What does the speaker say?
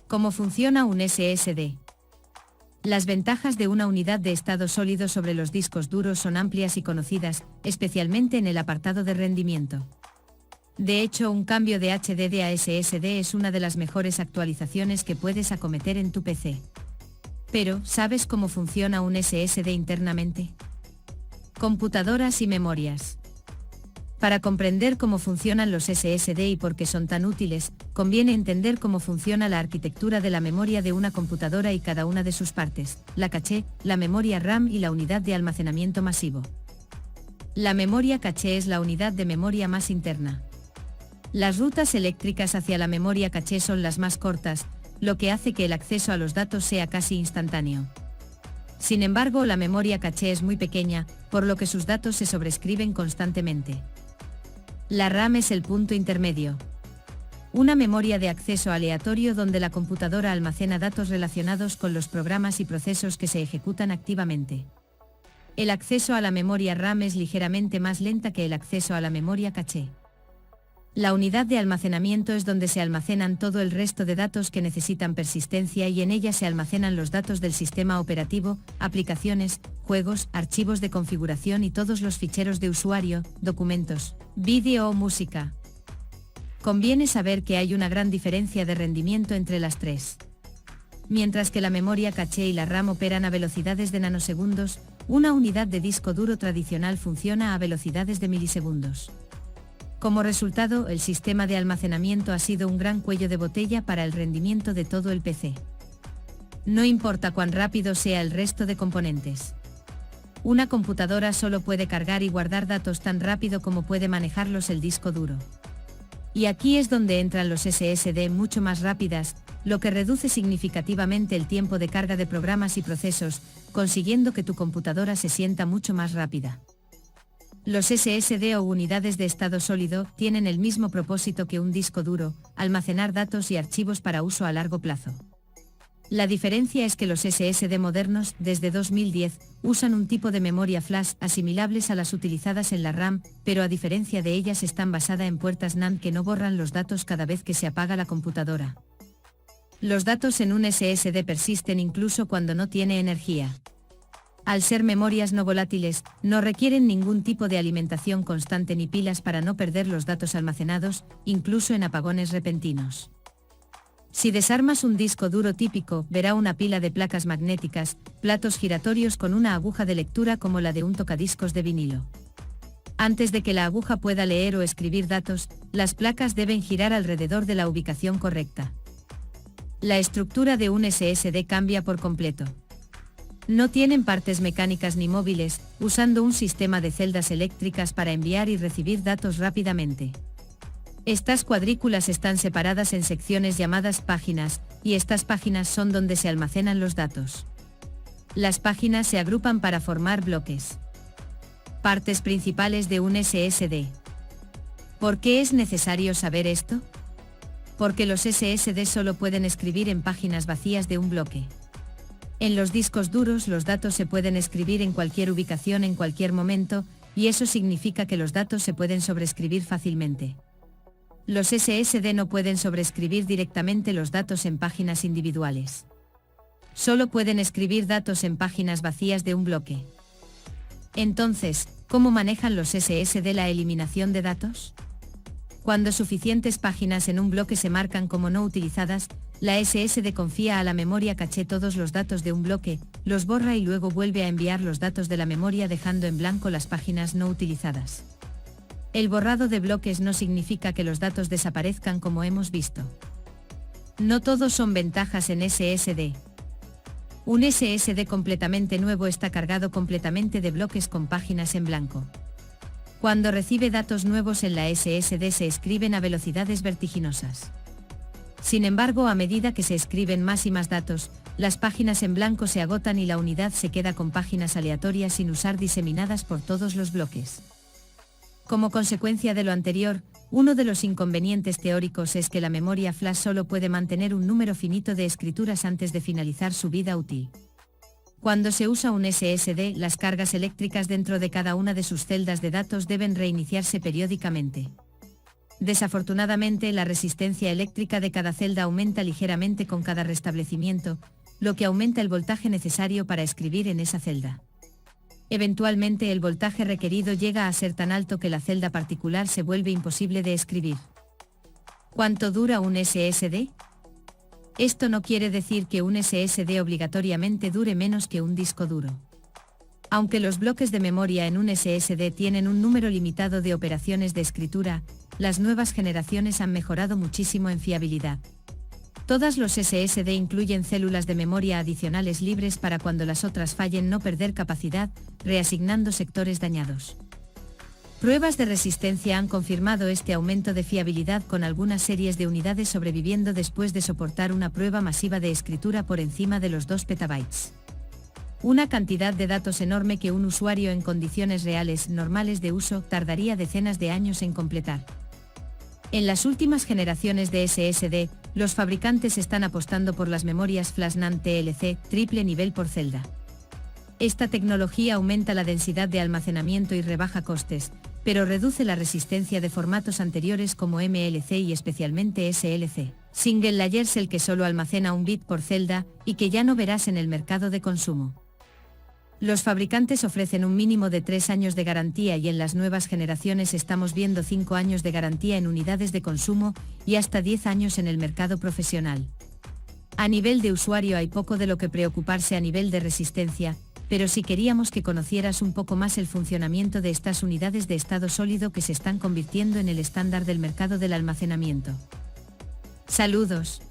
¿Cómo funciona un SSD? Las ventajas de una unidad de estado sólido sobre los discos duros son amplias y conocidas, especialmente en el apartado de rendimiento. De hecho, un cambio de HDD a SSD es una de las mejores actualizaciones que puedes acometer en tu PC. Pero, ¿sabes cómo funciona un SSD internamente? Computadoras y memorias. Para comprender cómo funcionan los SSD y por qué son tan útiles, conviene entender cómo funciona la arquitectura de la memoria de una computadora y cada una de sus partes, la caché, la memoria RAM y la unidad de almacenamiento masivo. La memoria caché es la unidad de memoria más interna. Las rutas eléctricas hacia la memoria caché son las más cortas, lo que hace que el acceso a los datos sea casi instantáneo. Sin embargo, la memoria caché es muy pequeña, por lo que sus datos se sobrescriben constantemente. La RAM es el punto intermedio. Una memoria de acceso aleatorio donde la computadora almacena datos relacionados con los programas y procesos que se ejecutan activamente. El acceso a la memoria RAM es ligeramente más lenta que el acceso a la memoria caché. La unidad de almacenamiento es donde se almacenan todo el resto de datos que necesitan persistencia y en ella se almacenan los datos del sistema operativo, aplicaciones, juegos, archivos de configuración y todos los ficheros de usuario, documentos, vídeo o música. Conviene saber que hay una gran diferencia de rendimiento entre las tres. Mientras que la memoria caché y la RAM operan a velocidades de nanosegundos, una unidad de disco duro tradicional funciona a velocidades de milisegundos. Como resultado, el sistema de almacenamiento ha sido un gran cuello de botella para el rendimiento de todo el PC. No importa cuán rápido sea el resto de componentes. Una computadora solo puede cargar y guardar datos tan rápido como puede manejarlos el disco duro. Y aquí es donde entran los SSD mucho más rápidas, lo que reduce significativamente el tiempo de carga de programas y procesos, consiguiendo que tu computadora se sienta mucho más rápida. Los SSD o unidades de estado sólido tienen el mismo propósito que un disco duro, almacenar datos y archivos para uso a largo plazo. La diferencia es que los SSD modernos, desde 2010, usan un tipo de memoria flash asimilables a las utilizadas en la RAM, pero a diferencia de ellas están basadas en puertas NAND que no borran los datos cada vez que se apaga la computadora. Los datos en un SSD persisten incluso cuando no tiene energía. Al ser memorias no volátiles, no requieren ningún tipo de alimentación constante ni pilas para no perder los datos almacenados, incluso en apagones repentinos. Si desarmas un disco duro típico, verá una pila de placas magnéticas, platos giratorios con una aguja de lectura como la de un tocadiscos de vinilo. Antes de que la aguja pueda leer o escribir datos, las placas deben girar alrededor de la ubicación correcta. La estructura de un SSD cambia por completo. No tienen partes mecánicas ni móviles, usando un sistema de celdas eléctricas para enviar y recibir datos rápidamente. Estas cuadrículas están separadas en secciones llamadas páginas, y estas páginas son donde se almacenan los datos. Las páginas se agrupan para formar bloques. Partes principales de un SSD. ¿Por qué es necesario saber esto? Porque los SSD solo pueden escribir en páginas vacías de un bloque. En los discos duros los datos se pueden escribir en cualquier ubicación en cualquier momento, y eso significa que los datos se pueden sobreescribir fácilmente. Los SSD no pueden sobreescribir directamente los datos en páginas individuales. Solo pueden escribir datos en páginas vacías de un bloque. Entonces, ¿cómo manejan los SSD la eliminación de datos? Cuando suficientes páginas en un bloque se marcan como no utilizadas, la SSD confía a la memoria caché todos los datos de un bloque, los borra y luego vuelve a enviar los datos de la memoria dejando en blanco las páginas no utilizadas. El borrado de bloques no significa que los datos desaparezcan como hemos visto. No todos son ventajas en SSD. Un SSD completamente nuevo está cargado completamente de bloques con páginas en blanco. Cuando recibe datos nuevos en la SSD se escriben a velocidades vertiginosas. Sin embargo, a medida que se escriben más y más datos, las páginas en blanco se agotan y la unidad se queda con páginas aleatorias sin usar diseminadas por todos los bloques. Como consecuencia de lo anterior, uno de los inconvenientes teóricos es que la memoria flash solo puede mantener un número finito de escrituras antes de finalizar su vida útil. Cuando se usa un SSD, las cargas eléctricas dentro de cada una de sus celdas de datos deben reiniciarse periódicamente. Desafortunadamente, la resistencia eléctrica de cada celda aumenta ligeramente con cada restablecimiento, lo que aumenta el voltaje necesario para escribir en esa celda. Eventualmente el voltaje requerido llega a ser tan alto que la celda particular se vuelve imposible de escribir. ¿Cuánto dura un SSD? Esto no quiere decir que un SSD obligatoriamente dure menos que un disco duro. Aunque los bloques de memoria en un SSD tienen un número limitado de operaciones de escritura, las nuevas generaciones han mejorado muchísimo en fiabilidad. Todos los SSD incluyen células de memoria adicionales libres para cuando las otras fallen no perder capacidad, reasignando sectores dañados. Pruebas de resistencia han confirmado este aumento de fiabilidad con algunas series de unidades sobreviviendo después de soportar una prueba masiva de escritura por encima de los 2 petabytes. Una cantidad de datos enorme que un usuario en condiciones reales normales de uso tardaría decenas de años en completar. En las últimas generaciones de SSD, los fabricantes están apostando por las memorias flash NAND TLC, triple nivel por celda. Esta tecnología aumenta la densidad de almacenamiento y rebaja costes, pero reduce la resistencia de formatos anteriores como MLC y especialmente SLC, Single Layer Cell, que solo almacena un bit por celda y que ya no verás en el mercado de consumo. Los fabricantes ofrecen un mínimo de 3 años de garantía y en las nuevas generaciones estamos viendo 5 años de garantía en unidades de consumo y hasta 10 años en el mercado profesional. A nivel de usuario hay poco de lo que preocuparse a nivel de resistencia, pero si queríamos que conocieras un poco más el funcionamiento de estas unidades de estado sólido que se están convirtiendo en el estándar del mercado del almacenamiento. Saludos.